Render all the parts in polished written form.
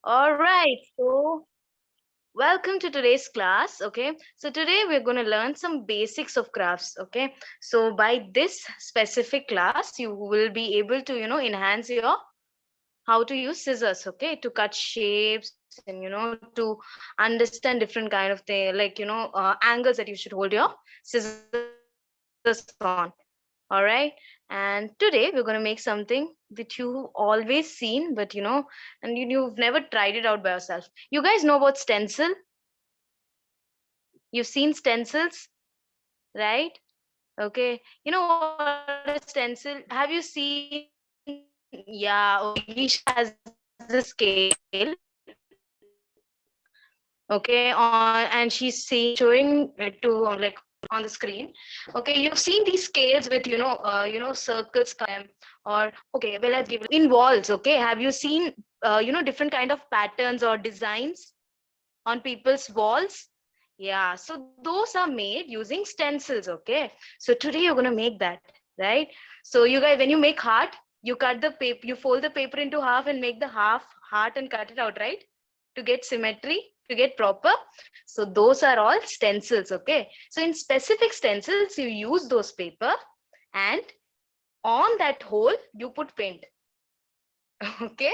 All right, so welcome to today's class. Okay, so today we're going to learn some basics of crafts. Okay, so by this specific class, you will be able to, enhance your how to use scissors. Okay, to cut shapes and to understand different kind of thing, like angles that you should hold your scissors on. All right, and today we're going to make something that you always seen, but and you've never tried it out by yourself. You guys know about stencil? You've seen stencils, right? Okay. You know what is stencil? Have you seen? Yeah, okay. Gigisha has the scale. Okay, and she's showing it to like on the screen. Okay, you've seen these scales with circles coming on them, or okay, well, I've given in walls. Okay, have you seen different kind of patterns or designs on people's walls? Yeah, so those are made using stencils. Okay, so today you're gonna make that, right? So you guys, when you make heart, you cut the paper, you fold the paper into half and make the half heart and cut it out, right? To get symmetry, to get proper. So those are all stencils. Okay, so in specific stencils, you use those paper, and on that hole you put paint. Okay,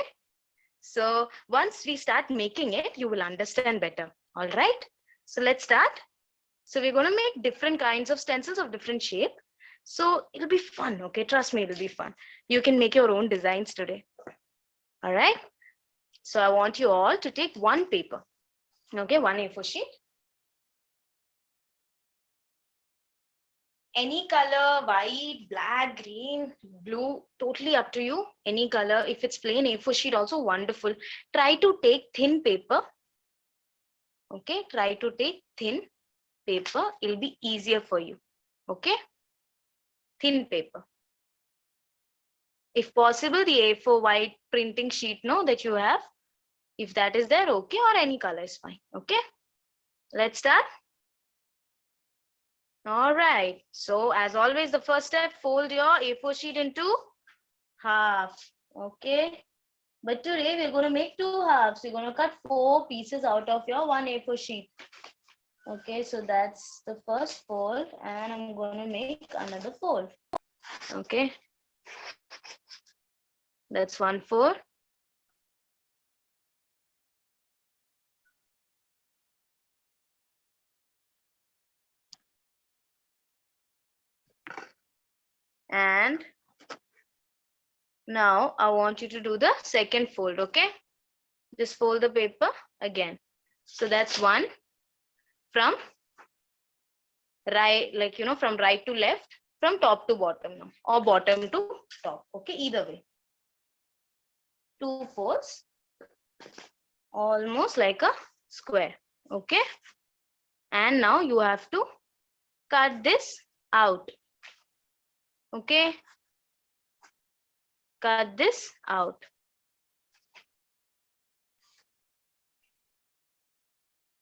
so once we start making it, you will understand better. All right. So let's start. So we're going to make different kinds of stencils of different shape. So it'll be fun. Okay. Trust me, it'll be fun. You can make your own designs today. All right. So I want you all to take one paper. Okay. One A4 sheet. Any color, white, black, green, blue, totally up to you. Any color. If it's plain A4 sheet, also wonderful. Try to take thin paper. Okay. Try to take thin paper. It'll be easier for you. Okay, thin paper. If possible, the A4 white printing sheet that you have, if that is there, okay, or any color is fine. Okay, let's start. All right, so as always, the first step, fold your A4 sheet into half. Okay, but today we're going to make two halves. We're going to cut 4 pieces out of your one A4 sheet. Okay, so that's the first fold, and I'm going to make another fold. Okay, that's one fold. And now I want you to do the second fold. Okay, just fold the paper again. So that's one from right, like from right to left, from top to bottom now, or bottom to top. Okay, either way. Two folds, almost like a square. Okay, and now you have to cut this out. Okay, cut this out.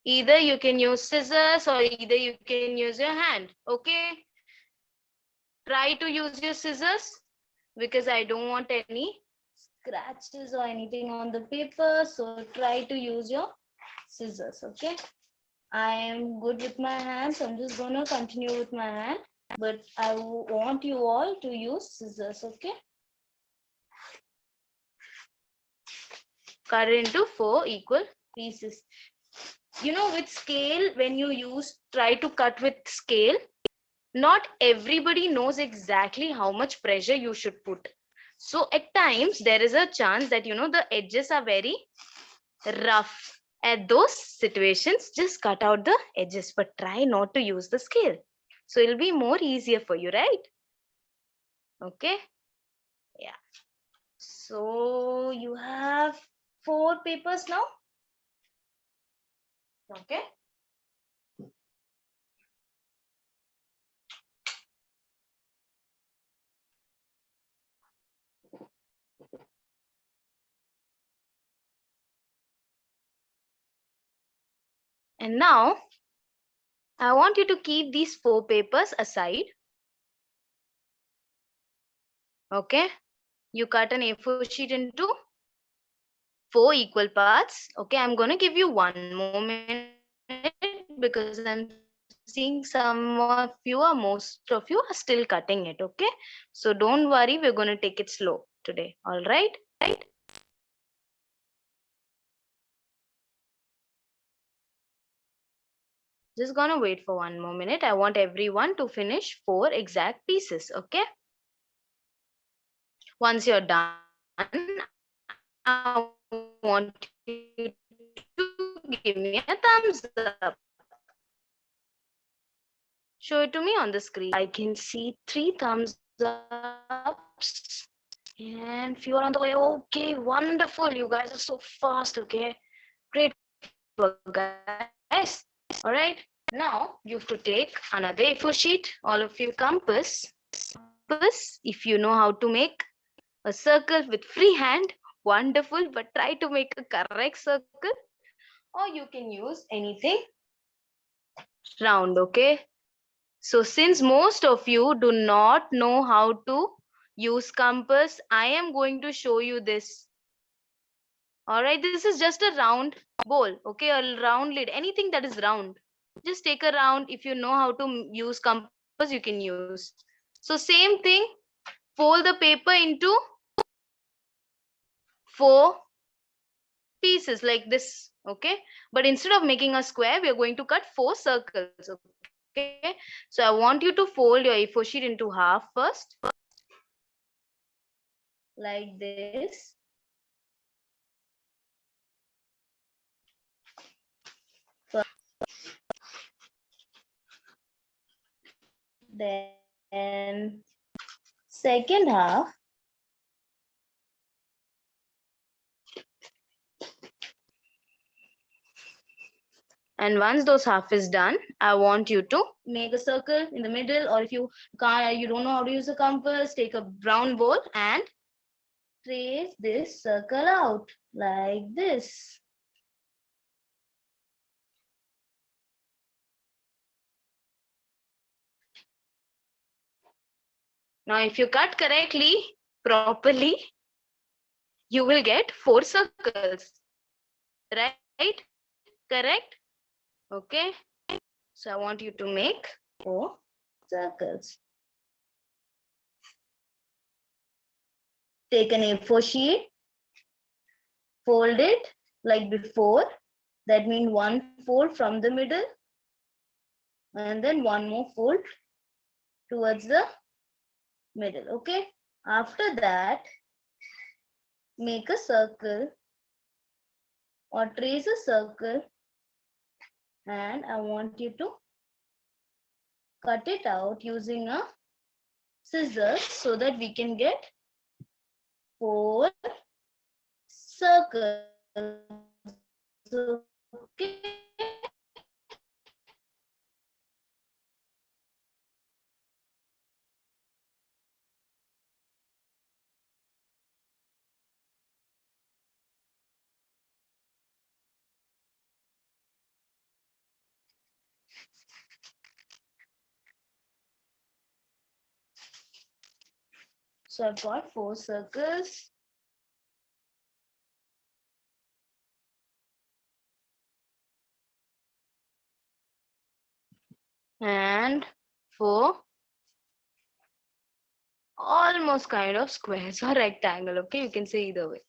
Either you can use scissors or either you can use your hand. Okay, try to use your scissors because I don't want any scratches or anything on the paper. So try to use your scissors. Okay, I am good with my hands, so I'm just gonna continue with my hand, but I want you all to use scissors. Okay, cut it into 4 equal pieces. With scale, when you try to cut with scale, not everybody knows exactly how much pressure you should put. So at times there is a chance that the edges are very rough. At those situations, just cut out the edges, but try not to use the scale. So it'll be more easier for you, right? Okay. Yeah. So you have 4 papers now. Okay. And now I want you to keep these 4 papers aside. Okay. You cut an A4 sheet into 4 equal parts. Okay, I'm going to give you 1 more minute because I'm seeing some of you or most of you are still cutting it. Okay, so don't worry, we're going to take it slow today. All right? Just gonna wait for 1 more minute. I want everyone to finish 4 exact pieces. Okay, once you're done, I want you to give me a thumbs up. Show it to me on the screen. I can see 3 thumbs ups and few are on the way. Okay, wonderful. You guys are so fast. Okay, great work, guys. All right, now you have to take another A4 sheet, all of you, compass. Compass, if you know how to make a circle with free hand, wonderful, but try to make a correct circle, or you can use anything round. Okay, so since most of you do not know how to use compass, I am going to show you this. All right, this is just a round bowl. Okay, a round lid, anything that is round. Just take a round. If you know how to use compass, you can use. So same thing, fold the paper into 4 pieces like this. Okay, but instead of making a square, we are going to cut 4 circles. Okay, so I want you to fold your A4 sheet into half first, like this. Then second half. And once those half is done, I want you to make a circle in the middle, or if you don't know how to use a compass, take a brown bowl and trace this circle out like this. Now, if you cut correctly, properly, you will get 4 circles. Right? Correct? Okay. So I want you to make 4 circles. Take an A4 sheet, fold it like before. That means one fold from the middle and then one more fold towards the middle. Okay. After that, make a circle or trace a circle, and I want you to cut it out using a scissors so that we can get 4 circles. Okay. So I've got 4 circles. And 4 almost kind of squares or rectangle. Okay, you can say either way.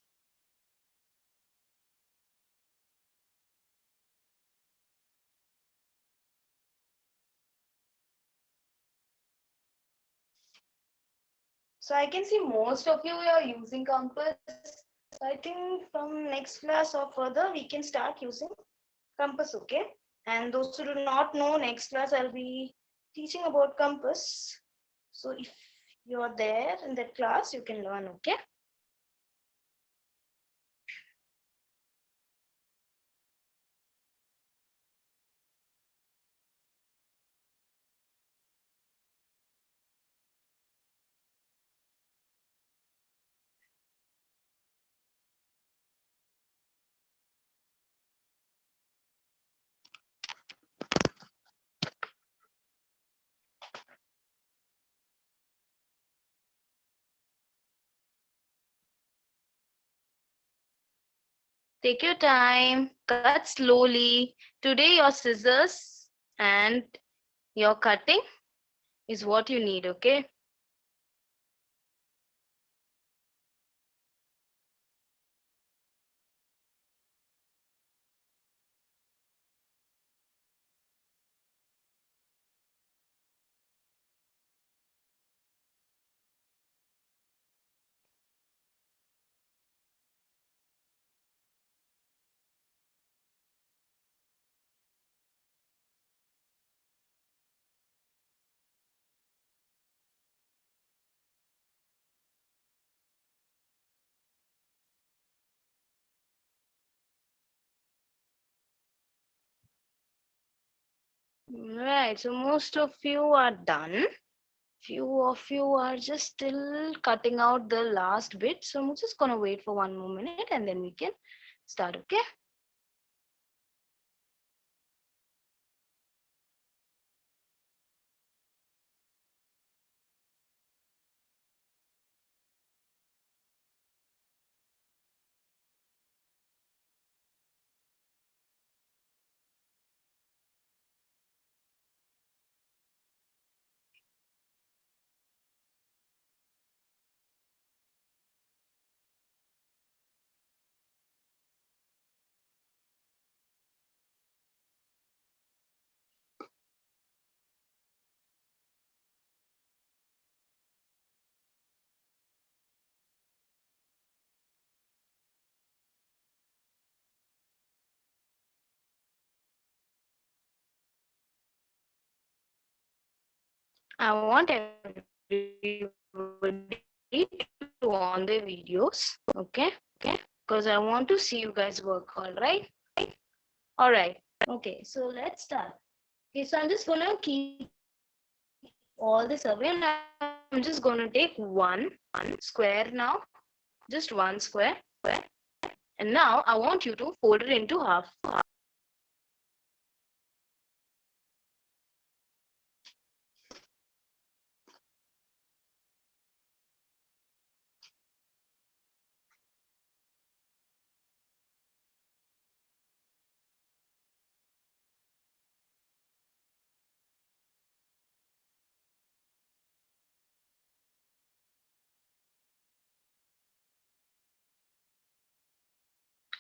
So I can see most of you are using compass. So I think from next class or further, we can start using compass, okay? And those who do not know, next class I'll be teaching about compass. So if you're there in that class, you can learn, okay? Take your time, cut slowly. Today, your scissors and your cutting is what you need, okay? Right, so most of you are done. Few of you are just still cutting out the last bit. So I'm just gonna wait for one more minute and then we can start, okay? I want everybody to on their videos, okay? Okay? Because I want to see you guys work, all right? All right. Okay, so let's start. Okay, so I'm just gonna keep all this away and I'm just gonna take one square now, just one square, and now I want you to fold it into half.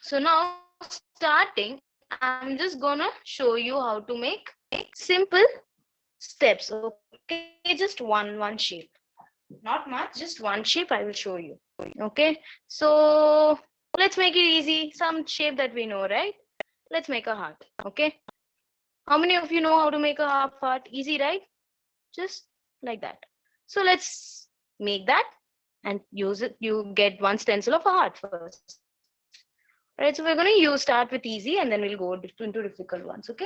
So now starting, I'm just gonna show you how to make simple steps. Okay, just one shape. Not much, just one shape I will show you. Okay, so let's make it easy. Some shape that we know, right? Let's make a heart. Okay, how many of you know how to make a half heart? Easy, right? Just like that. So let's make that and use it. You get one stencil of a heart first. Right, so we're going to use start with easy and then we'll go into difficult ones. Okay.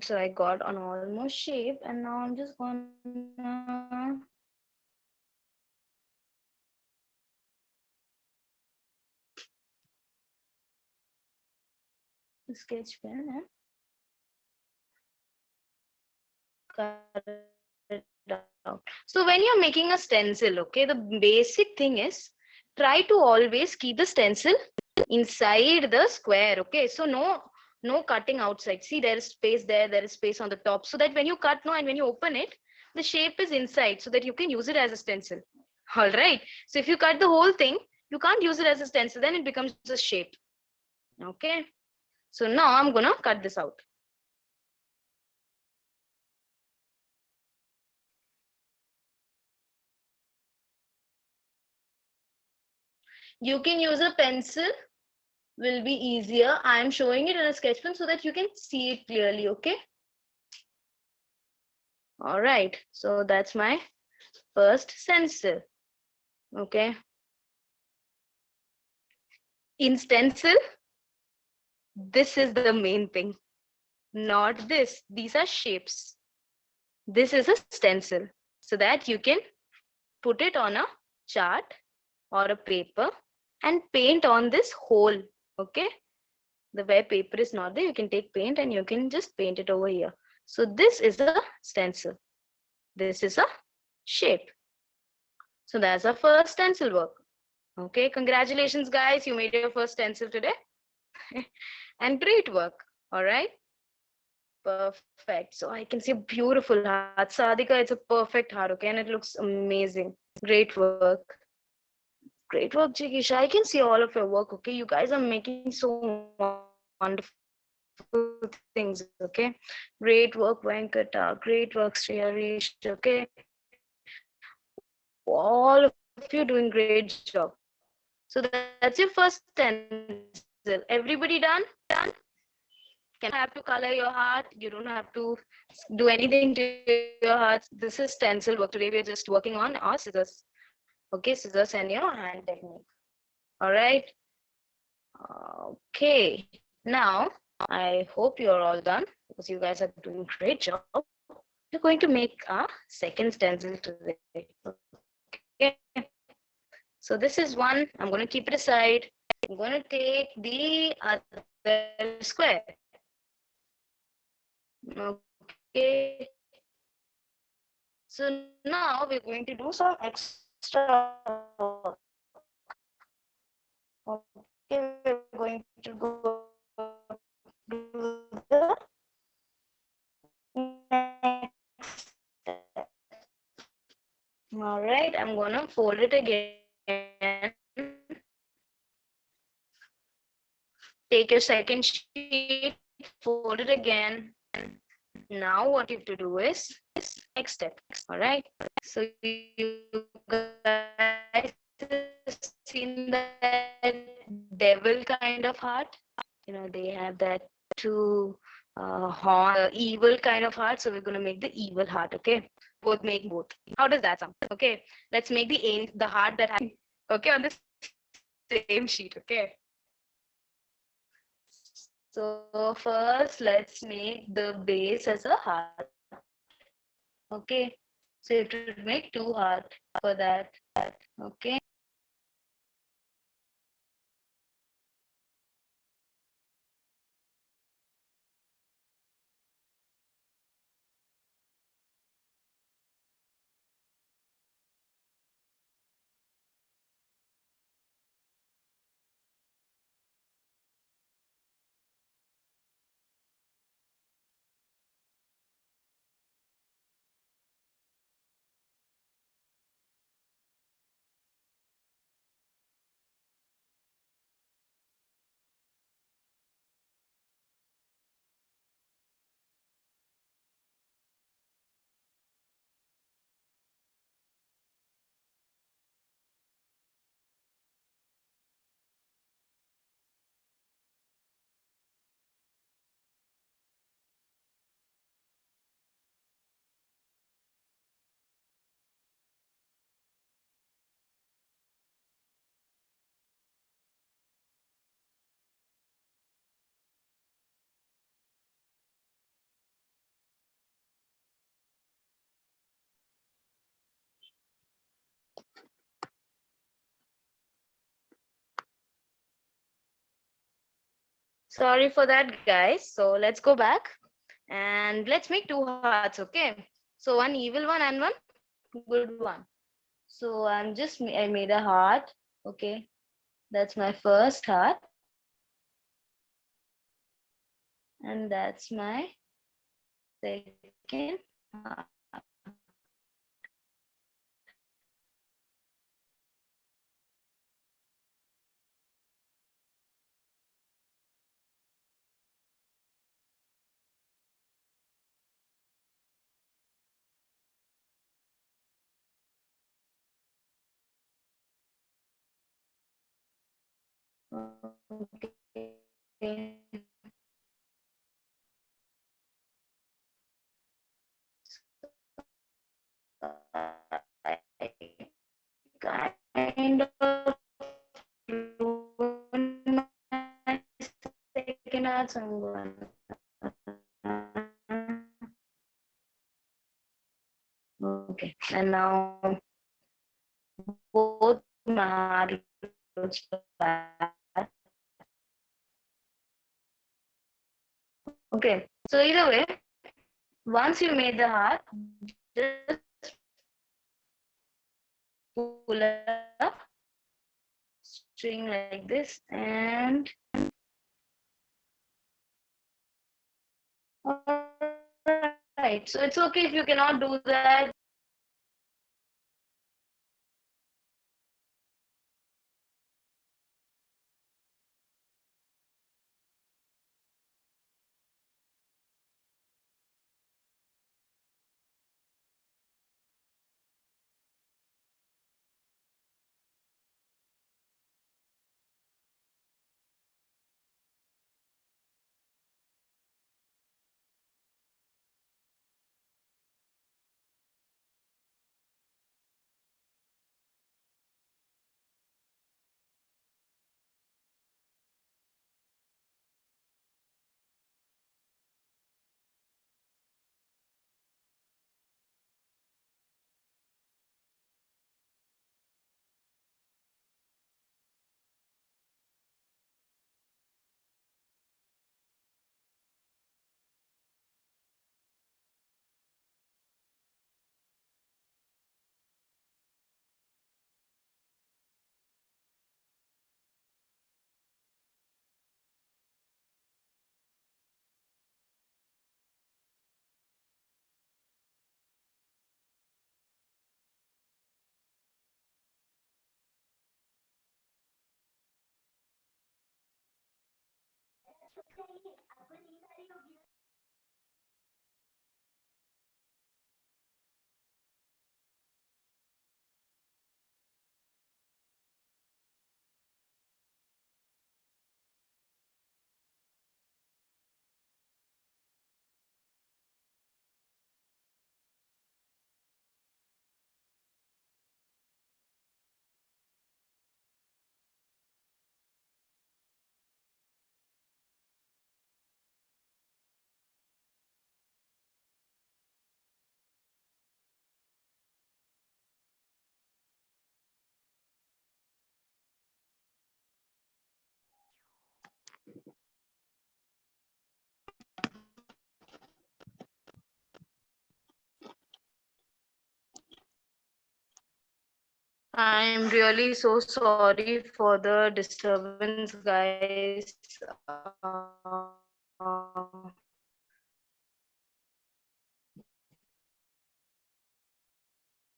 So I got an almost shape and now I'm just gonna sketch pen and cut it out. So when you're making a stencil, okay, the basic thing is try to always keep the stencil inside the square. Okay, so no cutting outside. See, there is space there, there is space on the top, so that when you cut no and when you open it, the shape is inside so that you can use it as a stencil. All right. So if you cut the whole thing, you can't use it as a stencil, then it becomes a shape. Okay. So now I'm gonna cut this out. You can use a pencil, will be easier. I am showing it in a sketch pen so that you can see it clearly. Okay. All right. So that's my first stencil. Okay. In stencil, this is the main thing, not this. These are shapes. This is a stencil so that you can put it on a chart or a paper and paint on this hole. Okay. The where paper is not there, you can take paint and you can just paint it over here. So this is a stencil. This is a shape. So that's our first stencil work. Okay, congratulations, guys. You made your first stencil today. And great work. All right. Perfect. So I can see a beautiful heart. Sadhika, it's a perfect heart, okay? And it looks amazing. Great work. Great work, Jikisha. I can see all of your work, okay? You guys are making so wonderful things, okay? Great work, Venkata. Great work, Sriya, Rish, okay? All of you doing great job. So that's your first stencil. Everybody done? Done? Can I have to color your heart? You don't have to do anything to your heart. This is stencil work. Today we are just working on our scissors. Okay, scissors and your hand technique. All right. Okay. Now I hope you're all done because you guys are doing great job. We're going to make our second stencil today. Okay. So this is one. I'm going to keep it aside. I'm going to take the other square. Okay. So now we're going to do some extra work. Okay, we're going to go do the next step. All right, I'm gonna fold it again. Take your second sheet, fold it again. Now what you have to do is next step. All right. So you guys have seen that devil kind of heart. They have that two horn, evil kind of heart. So we're gonna make the evil heart. Okay. Both make both. How does that sound? Okay. Let's make the heart that has okay on the same sheet. Okay. So first, let's make the base as a heart. Okay. So you have to make two heart for that. Okay. Sorry for that, guys. So let's go back and let's make two hearts. Okay. So one evil one and one good one. So I made a heart. Okay. That's my first heart. And that's my second heart. Okay. So either way, once you made the heart, just pull up string like this and alright. So it's okay if you cannot do that. I'm really so sorry for the disturbance, guys.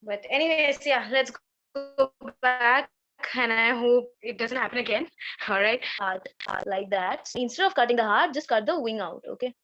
But anyways, yeah, let's go back, and I hope it doesn't happen again. All right. Like that. So instead of cutting the heart, just cut the wing out. Okay.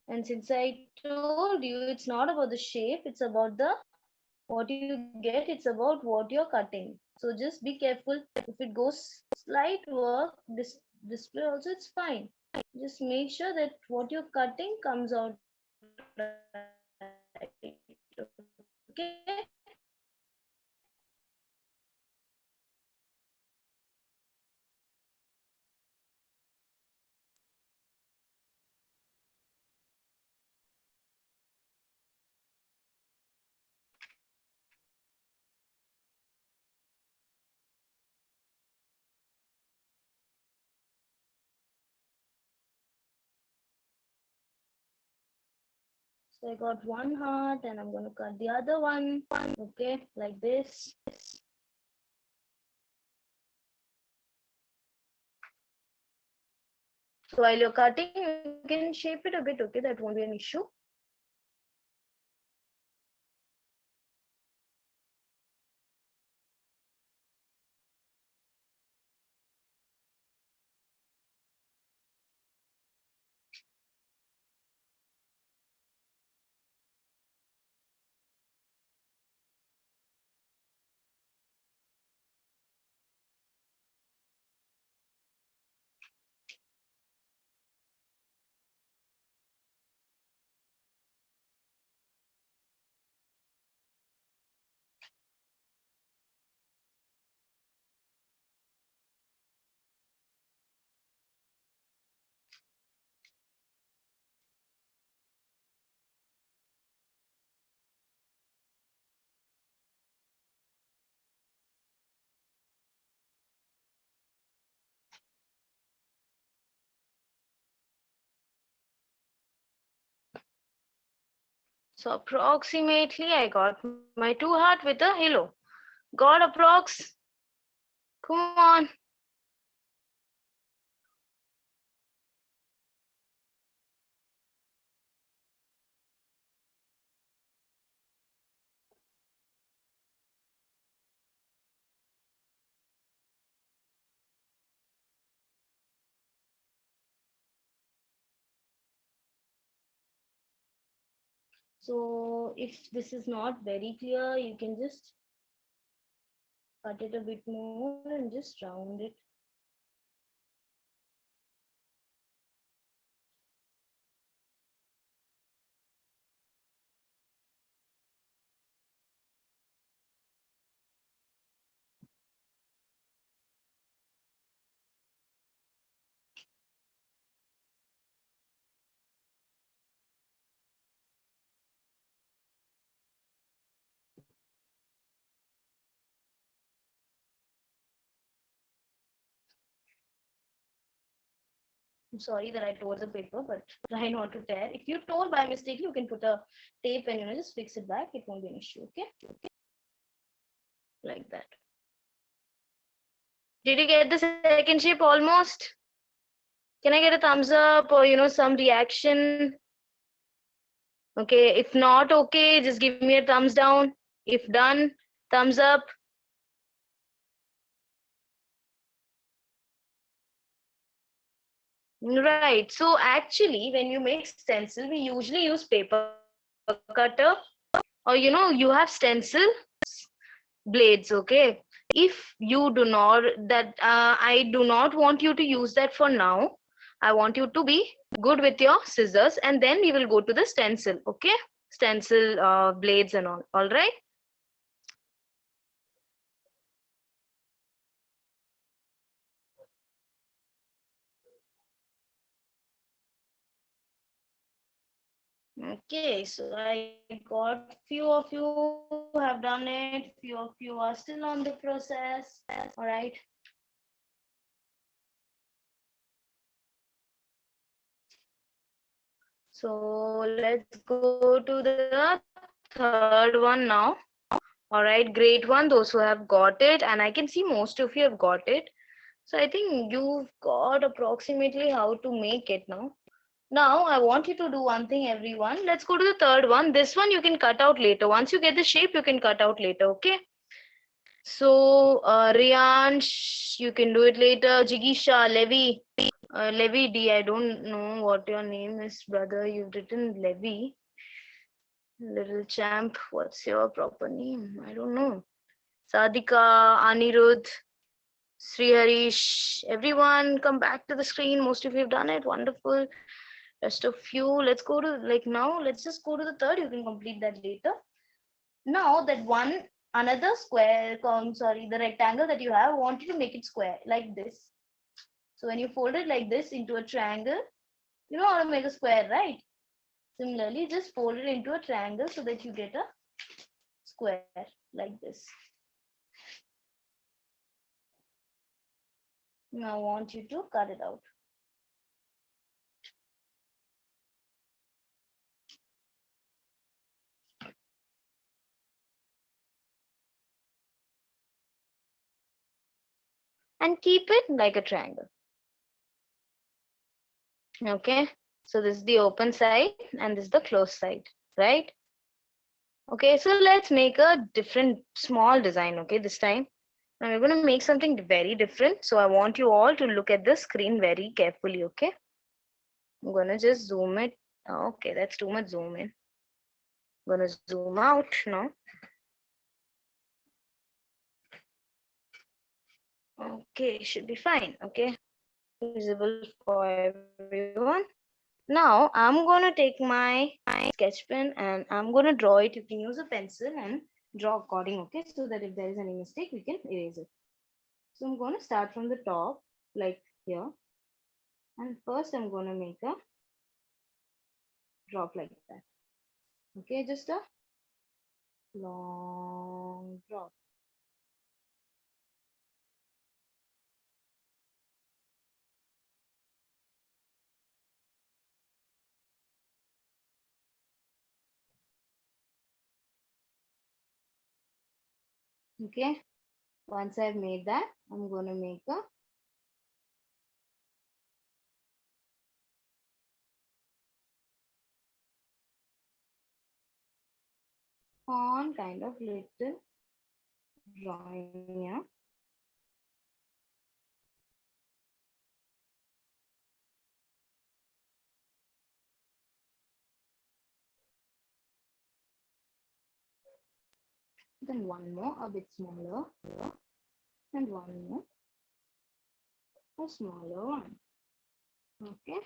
And since I told you, it's not about the shape, it's about the what you get, it's about what you're cutting. So just be careful. If it goes slight work, this display also, it's fine. Just make sure that what you're cutting comes out right. Okay. So I got one heart and I'm going to cut the other one. Okay, like this. So while you're cutting, you can shape it a bit. Okay, that won't be an issue. So approximately I got my two heart with a halo. Got approx. Come on. So if this is not very clear, you can just cut it a bit more and just round it. I'm sorry that I tore the paper, but try not to tear. If you tore by mistake, you can put a tape and just fix it back. It won't be an issue. Okay, like that. Did you get the second shape almost? Can I get a thumbs up or some reaction? Okay, if not okay, just give me a thumbs down. If done, thumbs up. Right. So actually, when you make stencil, we usually use paper cutter, or you have stencil blades. Okay. If you do not that I do not want you to use that for now. I want you to be good with your scissors, and then we will go to the stencil. Okay, stencil blades and all right. Okay, so I got few of you have done it, few of you are still on the process. All right. So let's go to the third one now. All right, great one. Those who have got it, and I can see most of you have got it. So I think you've got approximately how to make it now. Now I want you to do one thing, everyone. Let's go to the third one. This one you can cut out later. Once you get the shape, you can cut out later. Okay. So Riyansh, you can do it later. Jigisha, Levi, Levi D. I don't know what your name is, brother. You've written Levi. Little champ. What's your proper name? I don't know. Sadika, Anirudh, Sri Harish, everyone come back to the screen. Most of you have done it. Wonderful. Rest of you, let's go to now. Let's just go to the third. You can complete that later. Now that one another square, sorry, the rectangle that you have, I want you to make it square like this. So when you fold it like this into a triangle, you know how to make a square, right? Similarly, just fold it into a triangle so that you get a square like this. Now I want you to cut it out. And keep it like a triangle. Okay. So this is the open side and this is the closed side, right? Okay, so let's make a different small design, okay, this time. Now we're going to make something very different. So I want you all to look at the screen very carefully, okay? I'm going to just zoom it. Okay, that's too much zoom in. I'm going to zoom out now. Okay, should be fine, okay? Visible for everyone. Now I'm going to take my sketch pen and I'm going to draw it. You can use a pencil and draw according, okay? So that if there is any mistake, we can erase it. So I'm going to start from the top, like here. And first I'm going to make a drop like that. Okay, just a long drop. Okay, once I've made that, I'm going to make a on kind of little drawing here. Then one more a bit smaller, and one more a smaller one. Okay,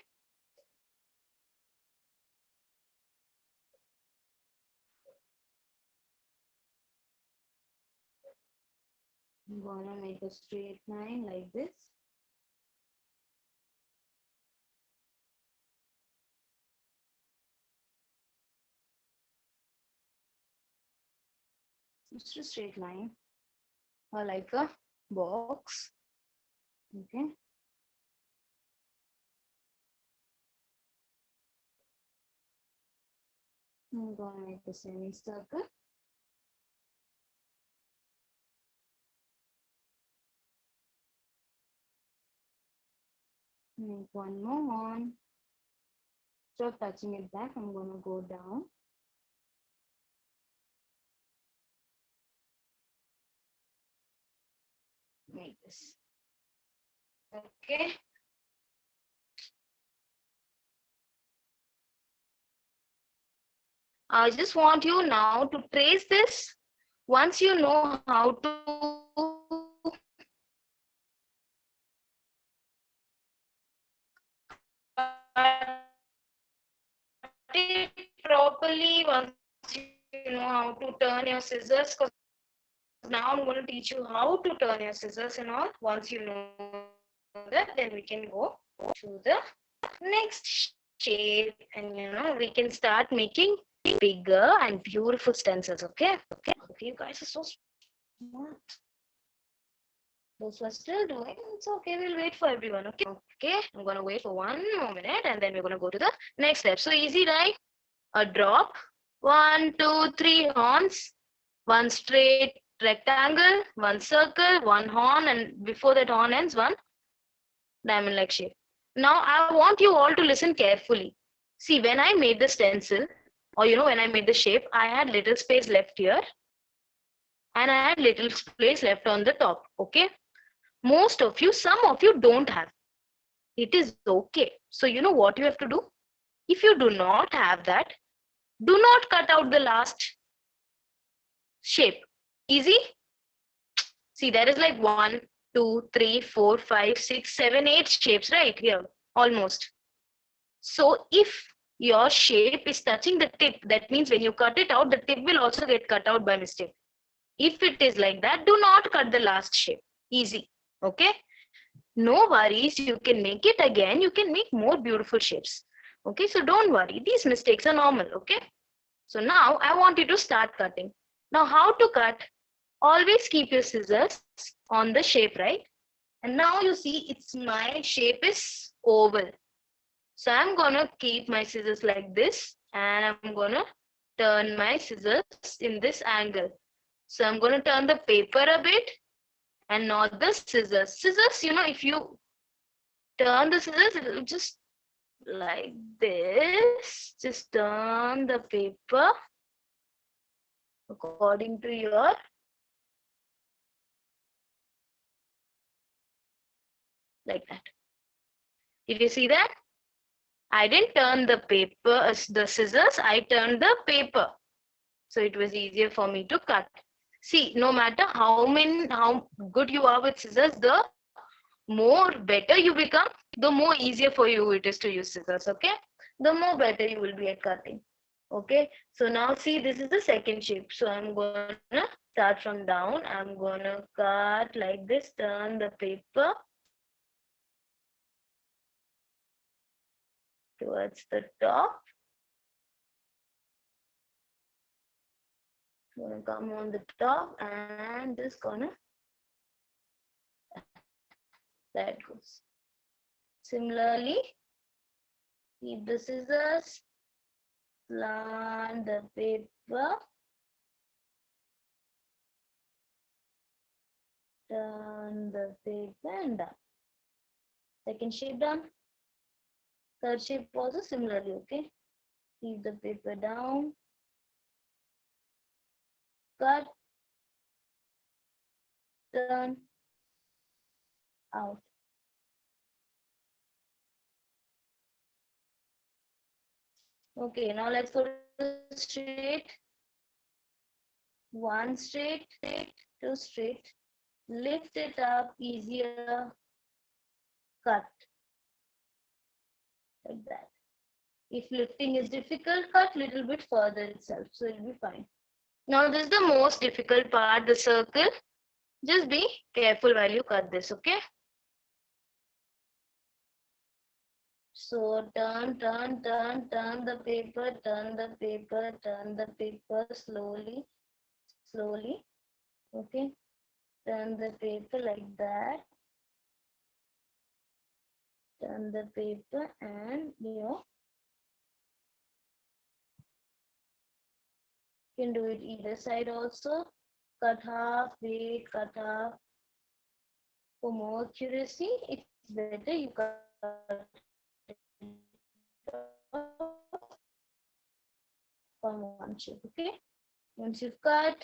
I'm gonna make a straight line like this. Just a straight line or like a box. Okay, I'm gonna make a semicircle. Make one more one. Instead of touching it back, I'm gonna go down. Make this. Okay. I just want you now to trace this. Once you know how to cut it properly, once you know how to turn your scissors, because now I'm going to teach you how to turn your scissors and all. Once you know that, then we can go to the next shape, and we can start making bigger and beautiful stencils. Okay, you guys are so smart. Those who are still doing, it's okay, we'll wait for everyone. Okay, I'm gonna wait for 1 more minute, and then we're gonna go to the next step. So easy, right? A drop, 1, 2, 3 horns, one straight rectangle, one circle, one horn, and before that horn ends, one diamond like shape. Now I want you all to listen carefully. See, when I made the stencil, or when I made the shape, I had little space left here, and I had little space left on the top. Okay, most of you, some of you don't have. It is okay. So you know what you have to do? If you do not have that, do not cut out the last shape. Easy. See, there is like 1, 2, 3, 4, 5, 6, 7, 8 shapes right here, almost. So if your shape is touching the tip, that means when you cut it out, the tip will also get cut out by mistake. If it is like that, do not cut the last shape. Easy. Okay. No worries. You can make it again. You can make more beautiful shapes. Okay. So don't worry. These mistakes are normal. Okay. So now I want you to start cutting. Now, how to cut? Always keep your scissors on the shape, right? And now you see it's my shape is oval. So I'm gonna keep my scissors like this, and I'm gonna turn my scissors in this angle. So I'm gonna turn the paper a bit and not the scissors. Scissors, if you turn the scissors, it will just like this. Just turn the paper according to your like that. Did you see that? I didn't turn the paper, the scissors, I turned the paper. So it was easier for me to cut. See, no matter how good you are with scissors, the more better you become, the more easier for you it is to use scissors, okay? The more better you will be at cutting. Okay, so now see, this is the second shape. So I'm gonna start from down. I'm gonna cut like this, turn the paper towards the top. Gonna come on the top and just gonna that goes. Similarly, keep the scissors, plant the paper turn the paper and done. Second shape done. Third shape also similarly, okay? Keep the paper down, cut, turn, out. Okay, now let's go to straight. One straight, two straight. Lift it up, easier, cut, like that. If lifting is difficult, cut little bit further itself, so it'll be fine. Now this is the most difficult part, the circle. Just be careful while you cut this, okay? So turn the paper, turn the paper, turn the paper slowly, slowly. Okay, turn the paper like that. Turn the paper and you can do it either side also. Cut half, wait, cut half. For more accuracy, it's better you cut it from one shape, okay? Once you've cut,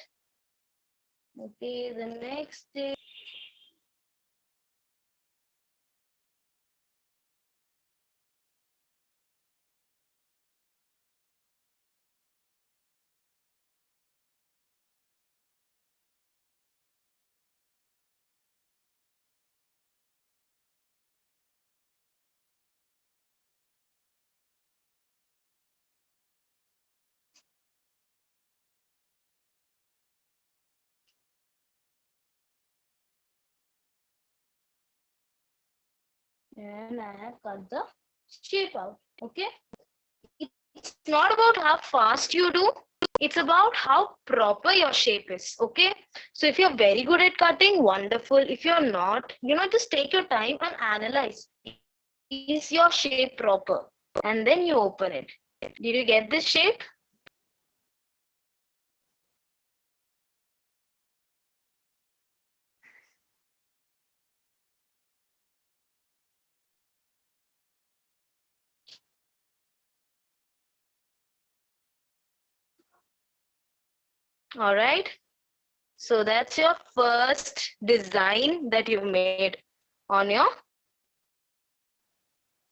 okay, the next step. And I have cut the shape out, okay? It's not about how fast you do, it's about how proper your shape is, okay? So if you're very good at cutting, wonderful. If you're not, just take your time and analyze, is your shape proper? And then you open it. Did you get this shape? All right, so that's your first design that you've made on your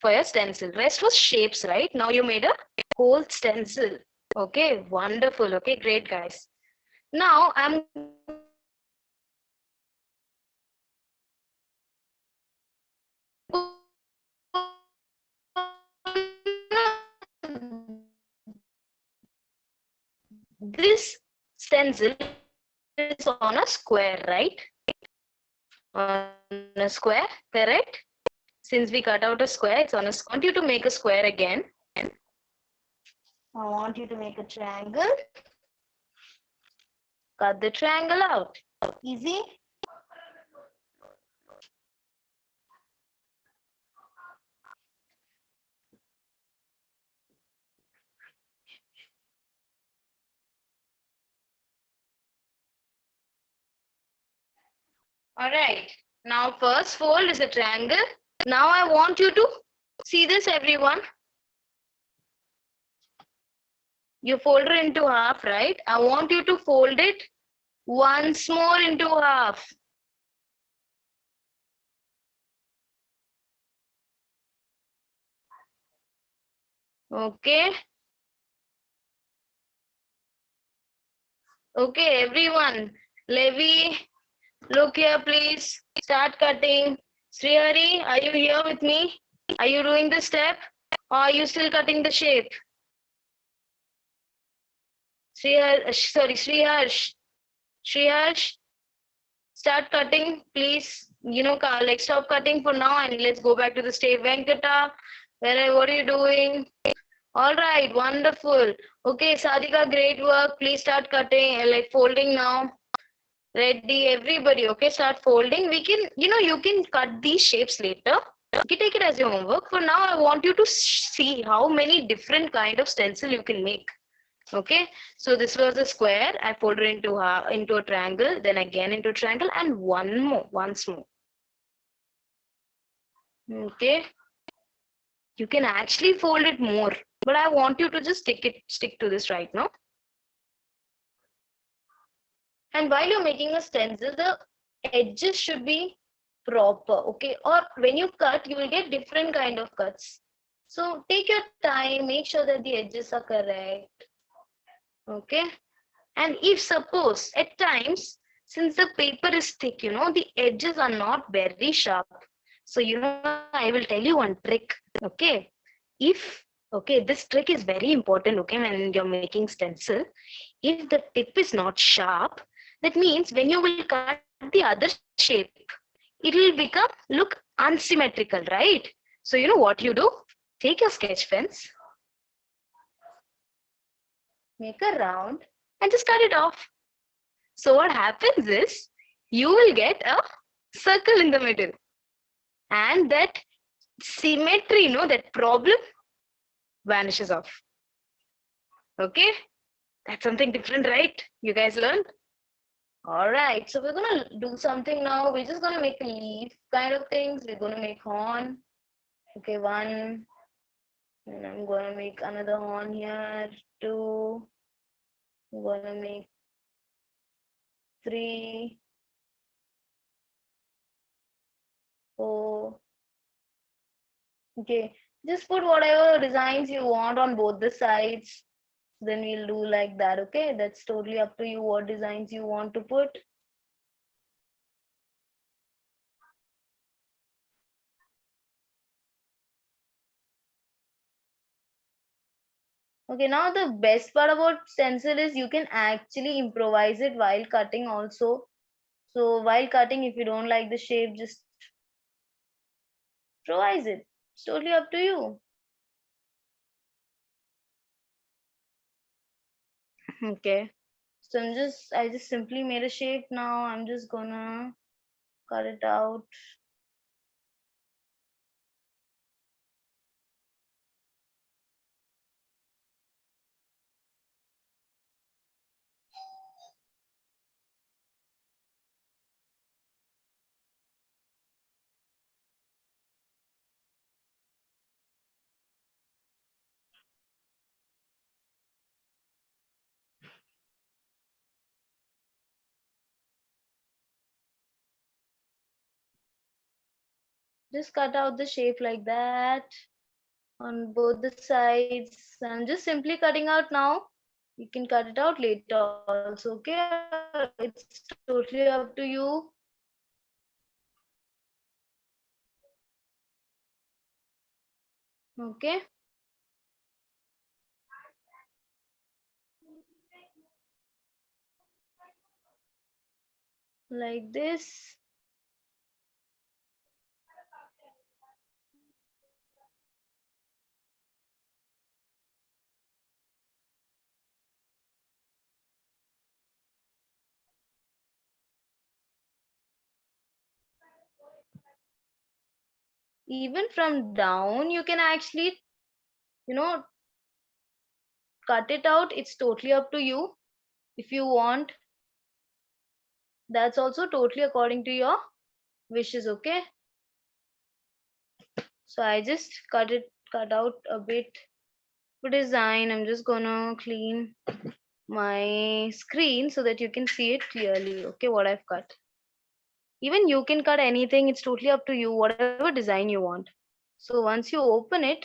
for your stencil. Rest was shapes, right? Now you made a whole stencil. Okay, wonderful. Okay, great, guys. Now I'm going to this stencil is on a square, right? On a square, correct? Since we cut out a square, it's on a. I want you to make a square again. I want you to make a triangle. Cut the triangle out. Easy. All right. Now first fold is a triangle. Now I want you to see this, everyone. You fold it into half, right? I want you to fold it once more into half. Okay. Okay, everyone. Levi, look here, please. Start cutting. Srihari, are you here with me? Are you doing the step? Or are you still cutting the shape? Sriharsh. Sriharsh, start cutting, please. Like stop cutting for now and let's go back to the step. Venkata, what are you doing? All right, wonderful. Okay, Sadhika, great work. Please start cutting, like folding now. Ready, everybody. Okay, start folding. We can, you can cut these shapes later. You can take it as your homework. For now, I want you to see how many different kind of stencil you can make. Okay, so this was a square. I folded into a triangle, then again into a triangle, and once more. Okay, you can actually fold it more, but I want you to just stick to this right now. And while you're making a stencil, the edges should be proper. Okay, or when you cut, you will get different kind of cuts. So take your time, make sure that the edges are correct. Okay, and if suppose at times, since the paper is thick, the edges are not very sharp. So I will tell you one trick. Okay, if okay, this trick is very important. Okay, when you're making stencil, if the tip is not sharp, that means when you will cut the other shape, it will become look unsymmetrical, right? So what you do? Take your sketch pens, make a round, and just cut it off. So what happens is you will get a circle in the middle, and that symmetry, that problem vanishes off. Okay, that's something different, right? You guys learned. All right, so we're gonna do something now. We're just gonna make a leaf kind of things. We're gonna make horn. Okay, one, and I'm gonna make another horn here. Two. I'm gonna make three, four. Okay, just put whatever designs you want on both the sides. Then we'll do like that. Okay, that's totally up to you what designs you want to put. Okay, now the best part about stencil is you can actually improvise it while cutting also. So while cutting, if you don't like the shape, just improvise it. It's totally up to you. Okay. So I just simply made a shape now. I'm just gonna cut it out. Just cut out the shape like that on both the sides. I'm just simply cutting out now. You can cut it out later also, okay? It's totally up to you. Okay. Like this. Even from down, you can actually, you know, cut it out. It's totally up to you. If you want, that's also totally according to your wishes, okay? So I just cut out a bit for design. I'm just gonna clean my screen so that you can see it clearly, okay, what I've cut. Even you can cut anything, it's totally up to you, whatever design you want. So once you open it,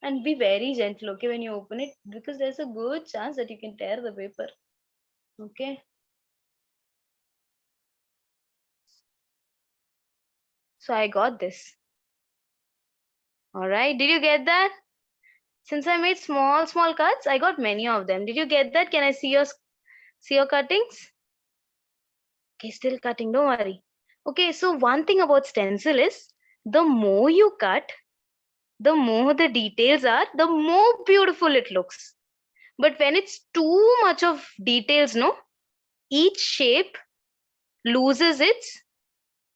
and be very gentle, okay, when you open it, because there's a good chance that you can tear the paper. Okay, so I got this. All right, did you get that? Since I made small cuts, I got many of them. Did you get that? Can I see your cuttings? Okay, still cutting, don't worry. Okay, so one thing about stencil is the more you cut, the more the details are, the more beautiful it looks. But when it's too much of details, no, each shape loses its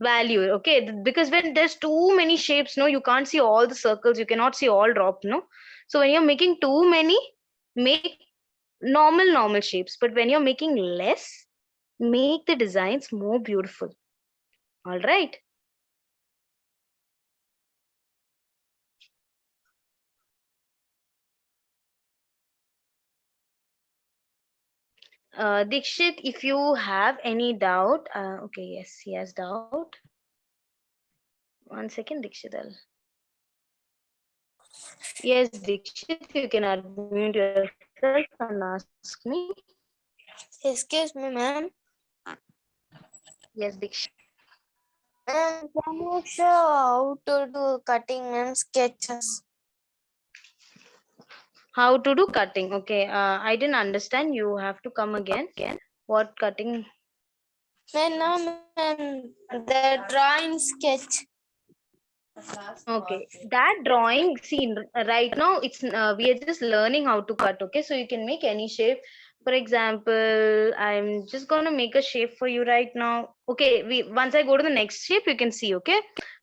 value. Okay, because when there's too many shapes, no, you can't see all the circles, you cannot see all drop, no. So when you're making too many, make normal shapes. But when you're making less, make the designs more beautiful. All right. Dikshit, if you have any doubt, okay, yes, he has doubt. 1 second, Dikshit. Yes, Dikshit, you can unmute yourself and ask me. Excuse me, ma'am. Yes, Dikshit. Ma'am, can you show how to do cutting, ma'am? Sketches. How to do cutting? Okay, I didn't understand. You have to come again. What cutting? Ma'am, no, ma'am. The drawing sketch. Okay, that drawing. See, right now it's we are just learning how to cut. Okay, so you can make any shape. For example, I'm just gonna make a shape for you right now. Okay, we once I go to the next shape, you can see. Okay,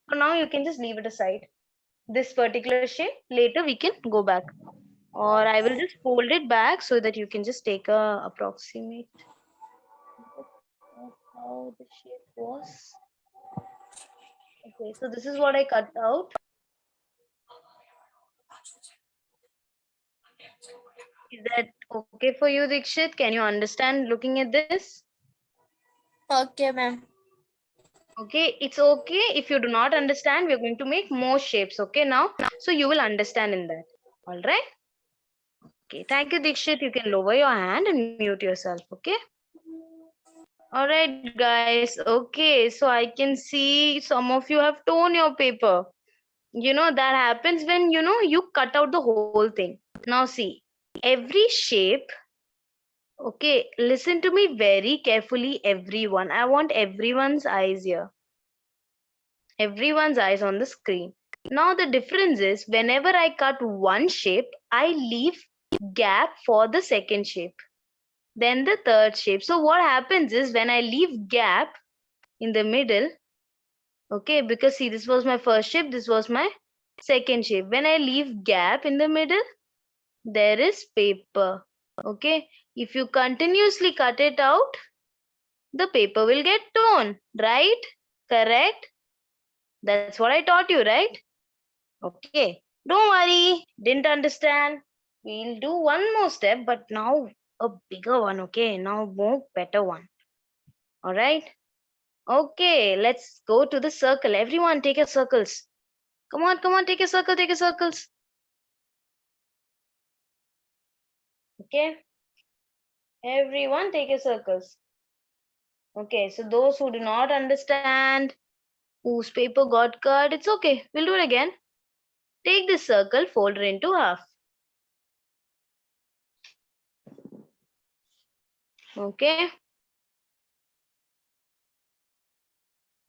for now you can just leave it aside. This particular shape. Later we can go back, or I will just fold it back so that you can just take a approximate of how the shape was. Okay, so this is what I cut out. Is that okay for you, Dikshit? Can you understand looking at this? Okay, ma'am. Okay, it's okay if you do not understand. We're going to make more shapes, okay, now. So you will understand in that. All right. Okay, thank you, Dikshit. You can lower your hand and mute yourself, okay? All right, guys. Okay, so I can see some of you have torn your paper. That happens when you cut out the whole thing. Now see, every shape. Okay, listen to me very carefully, everyone. I want everyone's eyes here. Everyone's eyes on the screen. Now the difference is whenever I cut one shape, I leave gap for the second shape, then the third shape. So what happens is when I leave gap in the middle, okay, because see, this was my first shape, this was my second shape. When I leave gap in the middle, there is paper. Okay, if you continuously cut it out, the paper will get torn, right? Correct? That's what I taught you, right? Okay, don't worry, didn't understand. We'll do one more step, but now a bigger one, okay? Now more better one. All right? Okay, let's go to the circle. Everyone take your circles. Come on, take your circle, take your circles. Okay, everyone take your circles. Okay, so those who do not understand, whose paper got cut, it's okay. We'll do it again. Take this circle, fold it into half. Okay.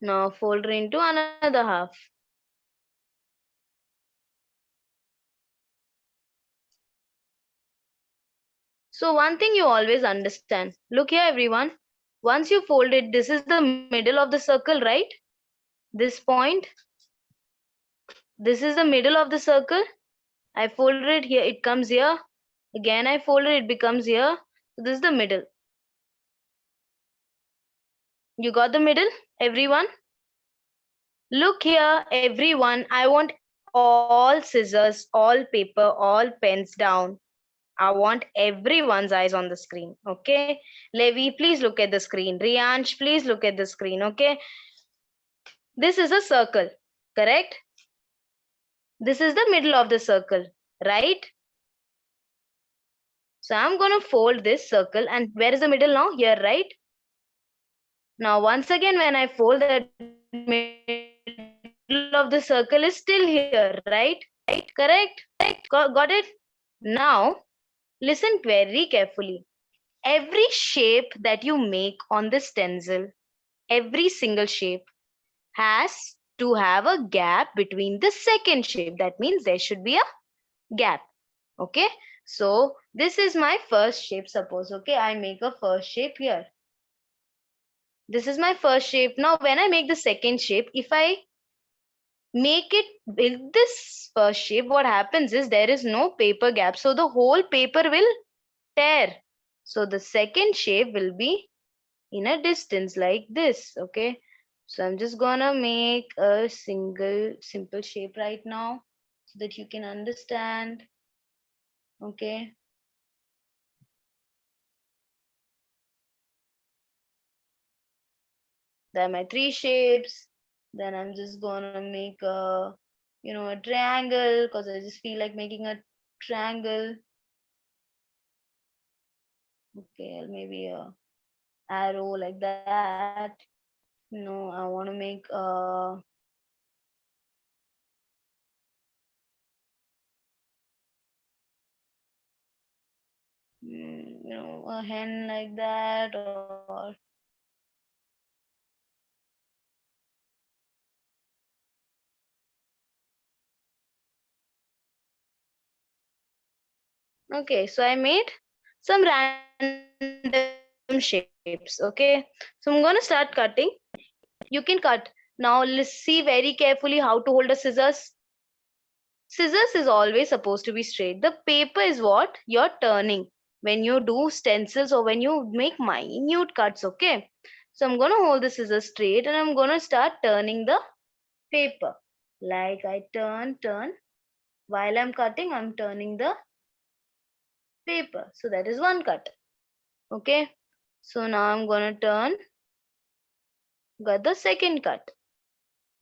Now fold it into another half. So one thing you always understand. Look here, everyone. Once you fold it, this is the middle of the circle, right? This point. This is the middle of the circle. I folded it here. It comes here. Again, I folded it. It becomes here. So this is the middle. You got the middle, everyone? Look here, everyone. I want all scissors, all paper, all pens down. I want everyone's eyes on the screen. Okay. Levi, please look at the screen. Riansh, please look at the screen. Okay. This is a circle, correct? This is the middle of the circle, right? So I'm going to fold this circle. And where is the middle now? Here, right? Now, once again, when I fold, that middle of the circle is still here, right? Correct? Got it? Now, listen very carefully. Every shape that you make on this stencil, every single shape, has to have a gap between the second shape. That means there should be a gap. Okay, so this is my first shape. Suppose, okay, I make a first shape here. This is my first shape. Now when I make the second shape, if I make it with this first shape, what happens is there is no paper gap, so the whole paper will tear. So the second shape will be in a distance like this. Okay. So I'm just gonna make a simple shape right now so that you can understand. Okay. There are my three shapes. Then I'm just gonna make a triangle because I just feel like making a triangle. Okay, maybe a arrow like that. No, I want to make a hen like that, or okay. So I made some random shapes. Okay, so I'm gonna start cutting. You can cut. Now let's see very carefully how to hold a scissors. Scissors is always supposed to be straight. The paper is what you're turning when you do stencils or when you make minute cuts, okay? So I'm gonna hold the scissors straight and I'm gonna start turning the paper. Like I turn. While I'm cutting, I'm turning the paper. So that is one cut, okay? So now I'm gonna turn, got the second cut.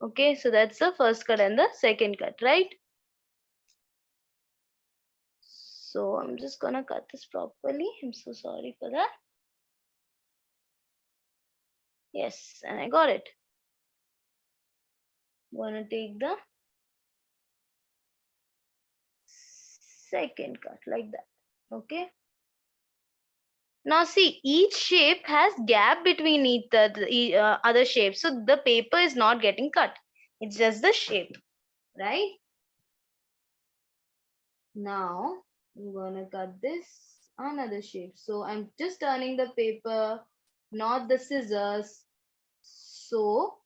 Okay, so that's the first cut and the second cut, right? So I'm just gonna cut this properly. I'm so sorry for that. Yes, and I got it. I'm gonna take the second cut like that. Okay. Now see, each shape has gap between other shapes. So the paper is not getting cut. It's just the shape, right? Now I'm gonna cut this another shape. So I'm just turning the paper, not the scissors. So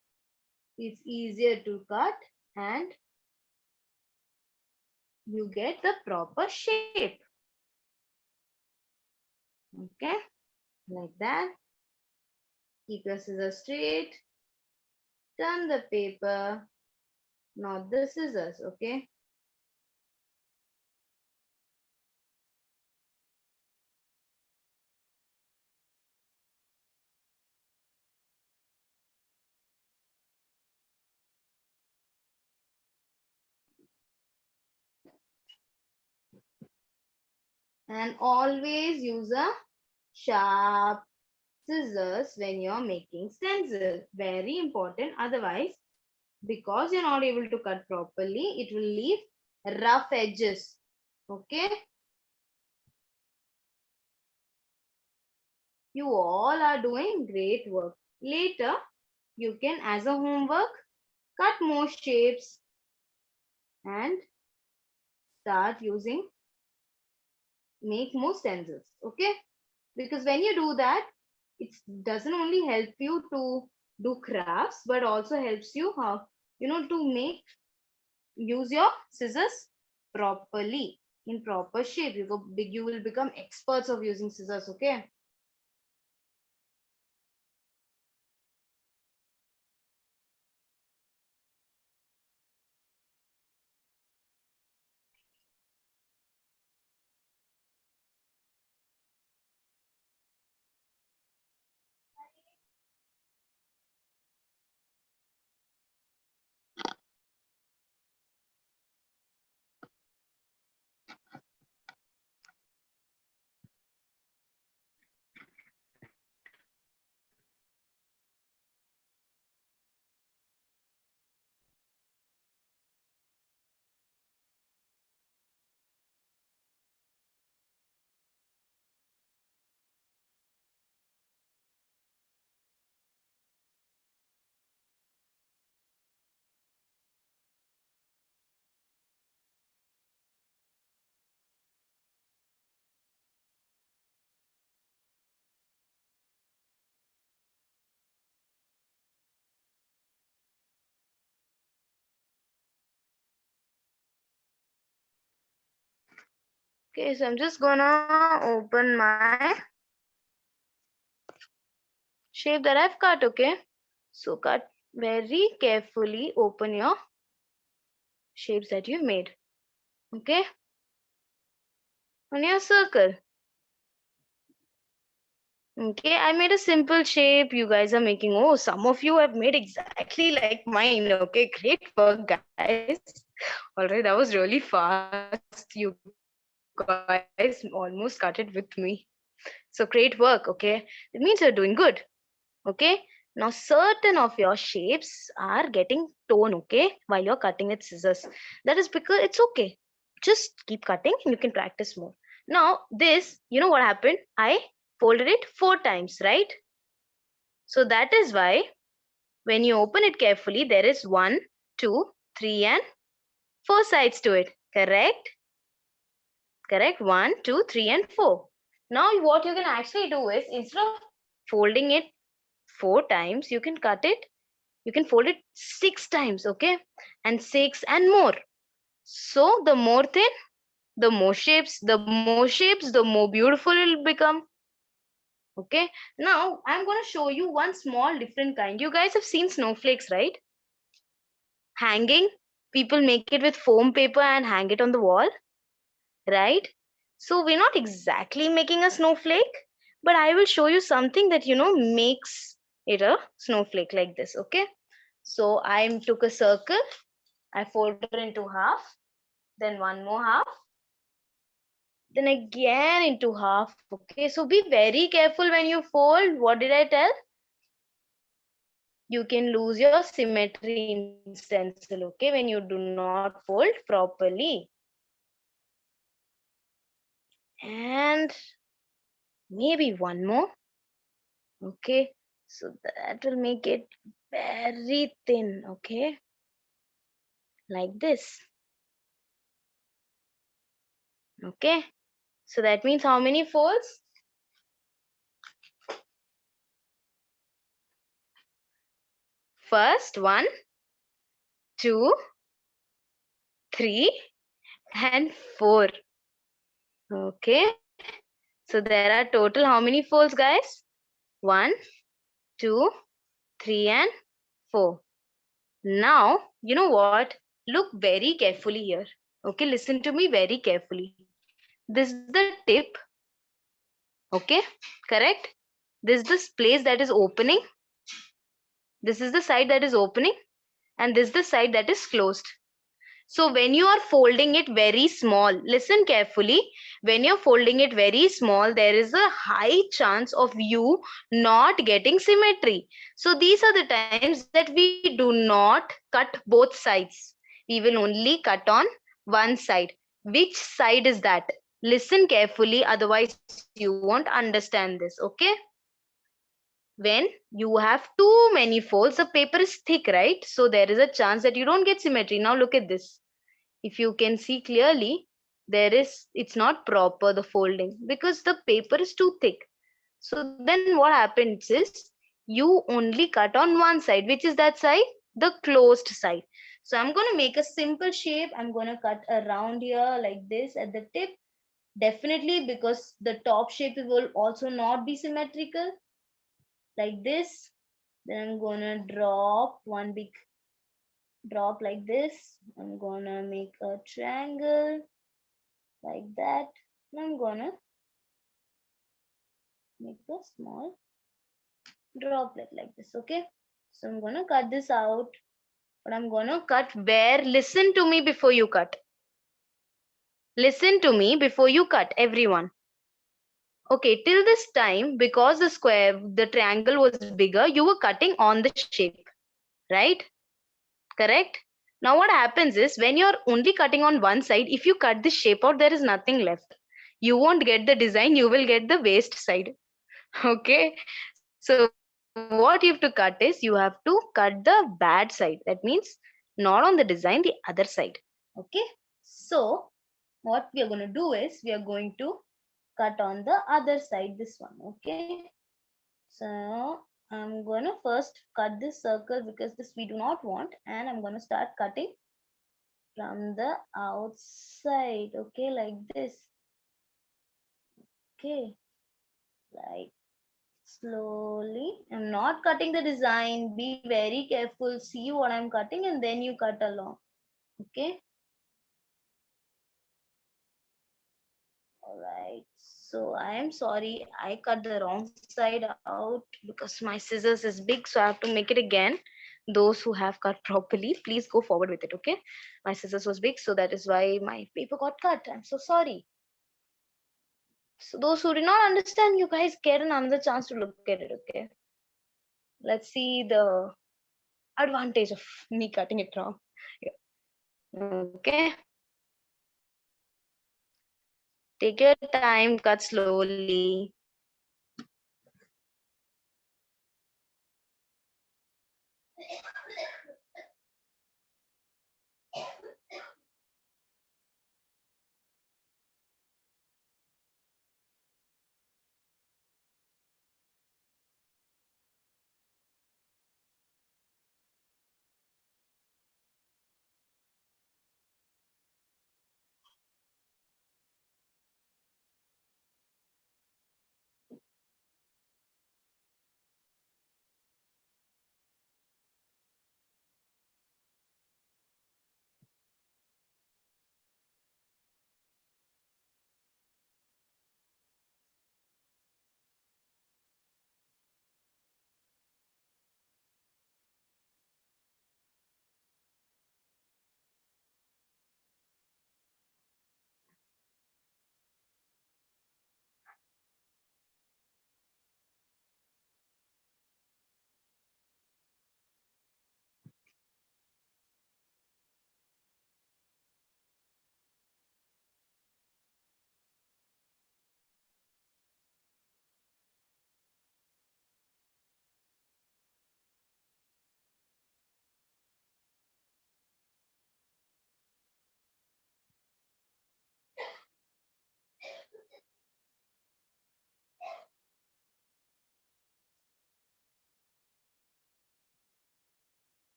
it's easier to cut and you get the proper shape. Okay, like that. Keep your scissors straight. Turn the paper, not the scissors. Okay. And always use a sharp scissors when you're making stencil. Very important. Otherwise, because you're not able to cut properly, it will leave rough edges. Okay. You all are doing great work. Later, you can, as a homework, cut more shapes and start using, make more stencils. Okay. Because when you do that, it doesn't only help you to do crafts, but also helps you how, to make, use your scissors properly in proper shape. You will become experts of using scissors. Okay. Okay, so I'm just gonna open my shape that I've cut. Okay, so cut very carefully, open your shapes that you've made. Okay, on your circle. Okay, I made a simple shape. You guys are making, oh, some of you have made exactly like mine. Okay, great work, guys. All right, that was really fast. You guys almost cut it with me. So great work. Okay, it means you're doing good. Okay, now certain of your shapes are getting tone, okay, while you're cutting with scissors. That is because it's okay. Just keep cutting and you can practice more. Now, this, you know what happened? I folded it 4 times, right? So that is why when you open it carefully, there is 1, 2, 3, and 4 sides to it. Correct? Correct. 1, 2, 3, and 4. Now, what you can actually do is instead of folding it 4 times, you can cut it. You can fold it 6 times, okay? And 6 and more. So, the more thin, the more shapes, the more beautiful it will become. Okay. Now, I'm going to show you one small different kind. You guys have seen snowflakes, right? Hanging. People make it with foam paper and hang it on the wall, right? So we're not exactly making a snowflake, but I will show you something that makes it a snowflake like this. Okay, so I took a circle, I folded into half, then one more half, then again into half. Okay, so be very careful when you fold. What did I tell? You can lose your symmetry in stencil, okay, when you do not fold properly. And maybe one more. Okay, so that will make it very thin. Okay, like this. Okay, so that means how many folds? First, 1, 2, 3, and 4. Okay, so there are total how many folds, guys? 1, 2, 3, and 4. Now, you know what? Look very carefully here. Okay, listen to me very carefully. This is the tip. Okay, correct? This is the place that is opening. This is the side that is opening, and this is the side that is closed. So when you are folding it very small, listen carefully. When you're folding it very small, there is a high chance of you not getting symmetry. So these are the times that we do not cut both sides. We will only cut on one side. Which side is that? Listen carefully, otherwise you won't understand this. Okay? When you have too many folds, the paper is thick, right? So there is a chance that you don't get symmetry. Now look at this. If you can see clearly, it's not proper, the folding, because the paper is too thick. So then what happens is you only cut on one side. Which is that side? The closed side. So I'm going to make a simple shape. I'm going to cut around here like this at the tip. Definitely, because the top shape will also not be symmetrical like this. Then I'm gonna drop one big drop like this. I'm gonna make a triangle like that. And I'm gonna make a small droplet like this. Okay, so I'm gonna cut this out, but I'm gonna cut where? Listen to me before you cut. Listen to me before you cut, everyone. Okay, till this time, because the triangle was bigger, you were cutting on the shape, right? Correct? Now what happens is when you're only cutting on one side, if you cut this shape out, there is nothing left. You won't get the design, you will get the waste side. Okay, so what you have to cut is you have to cut the bad side. That means not on the design, the other side. Okay, so what we are going to do is we are going to cut on the other side, this one. Okay, so I'm gonna first cut this circle because this we do not want, and I'm gonna start cutting from the outside. Okay, like this. Okay, like slowly. I'm not cutting the design. Be very careful. See what I'm cutting and then you cut along. Okay. All right. So I am sorry. I cut the wrong side out because my scissors is big. So I have to make it again. Those who have cut properly, please go forward with it. Okay. My scissors was big. So that is why my paper got cut. I'm so sorry. So those who did not understand, you guys get another chance to look at it. Okay. Let's see the advantage of me cutting it wrong. Yeah. Okay. Take your time, cut slowly.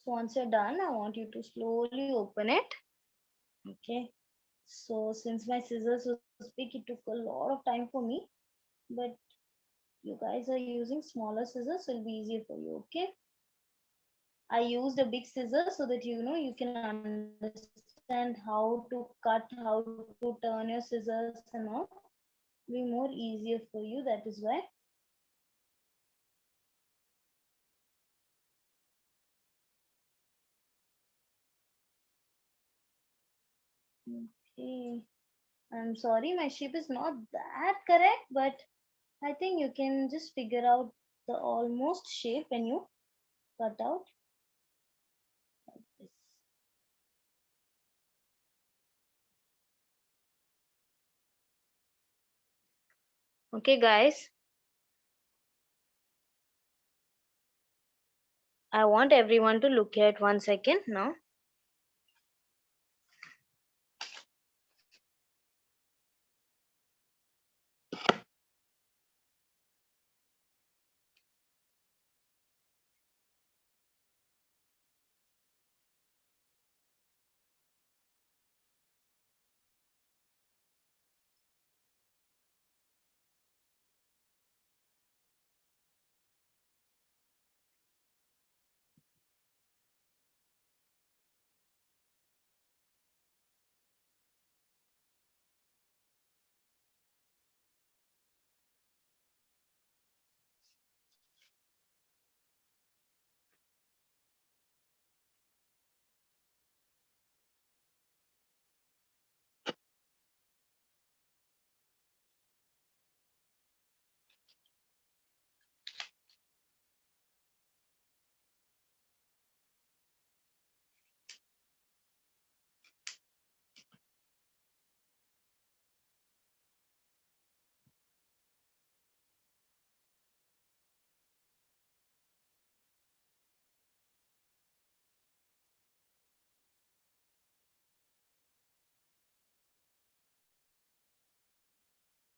So once you're done, I want you to slowly open it. Okay. So since my scissors was big, it took a lot of time for me. But you guys are using smaller scissors, so it'll be easier for you. Okay. I used a big scissors so that you can understand how to cut, how to turn your scissors and all. It'll be more easier for you. That is why. Okay. I'm sorry, my shape is not that correct, but I think you can just figure out the almost shape when you cut out this. Okay, guys, I want everyone to look at 1 second now.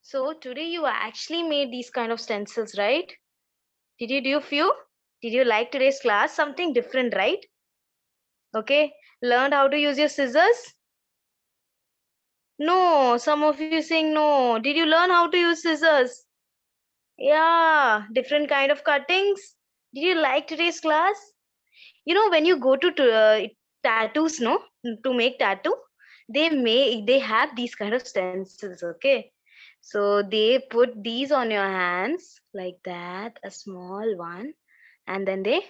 So today you actually made these kind of stencils, right? Did you do a few? Did you like today's class? Something different, right? Okay. Learned how to use your scissors? No. Some of you saying no. Did you learn how to use scissors? Yeah. Different kind of cuttings. Did you like today's class? When you go to tattoos, no, to make tattoo, they have these kind of stencils. Okay, so they put these on your hands like that, a small one, and then they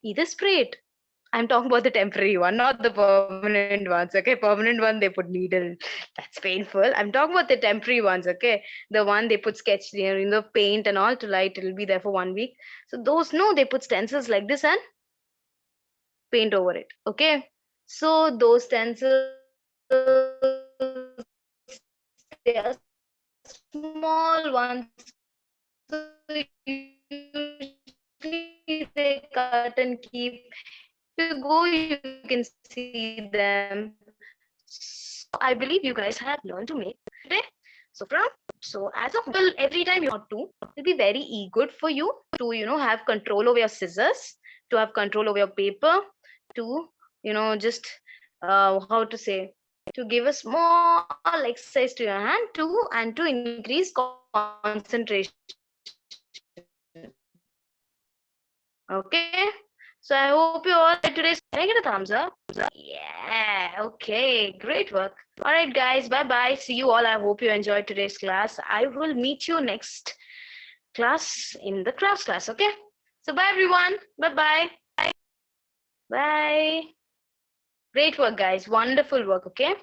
either spray it. I'm talking about the temporary one, not the permanent ones. Okay, permanent one they put needle. That's painful. I'm talking about the temporary ones. Okay, the one they put sketch, paint and all to light. It'll be there for 1 week. So those, no, they put stencils like this and paint over it. Okay, so those stencils, they are small ones, so usually they cut and keep. If you go, you can see them. So I believe you guys have learned to make today. So from, so as of now, every time you not to, it'll be very good for you to have control over your scissors, to have control over your paper, to just how to say, to give a small exercise to your hand too, and to increase concentration. Okay, so I hope you all enjoyed today's class. Can I get a thumbs up? Yeah, okay, great work. All right, guys, bye bye. See you all. I hope you enjoyed today's class. I will meet you next class in the crafts class. Okay, so bye everyone. Bye bye. Bye. Great work, guys. Wonderful work. Okay.